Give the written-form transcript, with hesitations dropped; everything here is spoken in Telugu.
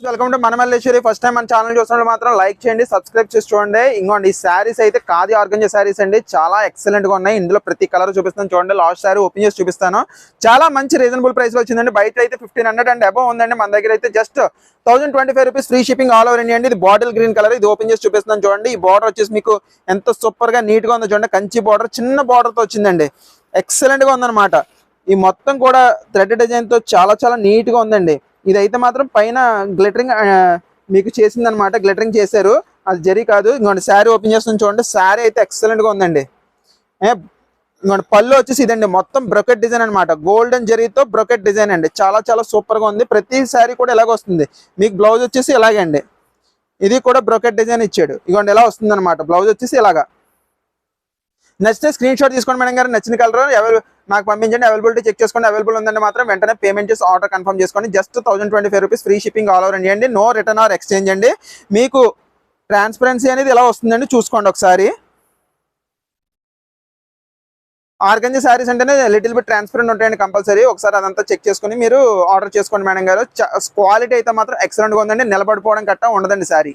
వెల్కమ్ టు మన మల్లేశ్వరి. ఫస్ట్ టైం మన ఛానల్ చూస్తున్నప్పుడు మాత్రం లైక్ చేయండి, సబ్స్క్రైబ్ చేసి చూడండి. ఇంకోండి ఈ శారీస్ అయితే ఖాదీ ఆర్గంజా శారీస్ అండి, చాలా ఎక్సలెంట్ గా ఉన్నాయి. ఇందులో ప్రతి కలర్ చూపిస్తాను చూడండి. లాస్ట్ శారీ ఓపెన్ చేసి చూపిస్తాను. చాలా మంచి రీజనబుల్ ప్రైస్ లో వచ్చిందండి. బయట అయితే 1500 అండ్ అబౌవ్ ఉందండి. మన దగ్గర అయితే just 1025 rupees free shipping all over India అండి. ఇది బాటిల్ గ్రీన్ కలర్. ఇది ఓపెన్ చేసి చూపిస్తున్నాను చూడండి. ఈ బార్డర్ వచ్చేసి మీకు ఎంత సూపర్ గా నీట్ గా ఉందో చూడండి. కంచి బార్డర్, చిన్న బార్డర్ తో వచ్చిందండి. ఎక్సలెంట్ గా ఉందన్నమాట. ఈ మొత్తం కూడా థ్రెడ్ డిజైన్ తో చాలా నీట్ గా ఉందండి. ఇదైతే మాత్రం పైన గ్లిటరింగ్ మీకు చేసింది అనమాట. గ్లిటరింగ్ చేశారు, అది జరీ కాదు. ఇంకోటి శారీ ఓపెన్ చేస్తుంది చూడండి. శారీ అయితే ఎక్సలెంట్ గా ఉందండి. ఇంకోటి పళ్ళు వచ్చేసి ఇదండి, మొత్తం బ్రొకెట్ డిజైన్ అనమాట. గోల్డెన్ జరీతో బ్రొకెట్ డిజైన్ అండి. చాలా సూపర్ గా ఉంది. ప్రతి శారీ కూడా ఇలాగ వస్తుంది. మీకు బ్లౌజ్ వచ్చేసి ఇలాగే అండి. ఇది కూడా బ్రొకెట్ డిజైన్ ఇచ్చాడు. ఇగోండి ఎలా వస్తుంది అనమాట. బ్లౌజ్ వచ్చేసి ఇలాగా. నచ్చితే స్క్రీన్ షాట్ తీసుకోండి మేడం గారు. నచ్చిన కలర్ నాకు పంపించండి. అవైలబిలిటీ చెక్ చేసుకోండి. అవైలబుల్ ఉందంటే మాత్రం వెంటనే పేమెంట్ చేసి ఆర్డర్ కన్ఫర్మ్ చేసుకోండి. Just 1025 rupees free shipping all over India అండి. నో రిటర్న్ ఆర్ ఎక్స్చేంజ్ అండి. మీకు ట్రాన్స్పరెన్సీ అనేది ఎలా వస్తుందండి చూసుకోండి ఒకసారి. ఆర్గంజా శారీస్ అంటేనే లిటిల్ బిట్ ట్రాన్స్పరెంట్ ఉంటాయండి కంపల్సరీ. ఒకసారి అదంతా చెక్ చేసుకుని మీరు ఆర్డర్ చేసుకోండి మేడం గారు. క్వాలిటీ అయితే మాత్రం ఎక్సలెంట్ గా ఉందండి. నిలబడిపోవడం గట్టా ఉండదండి శారీ.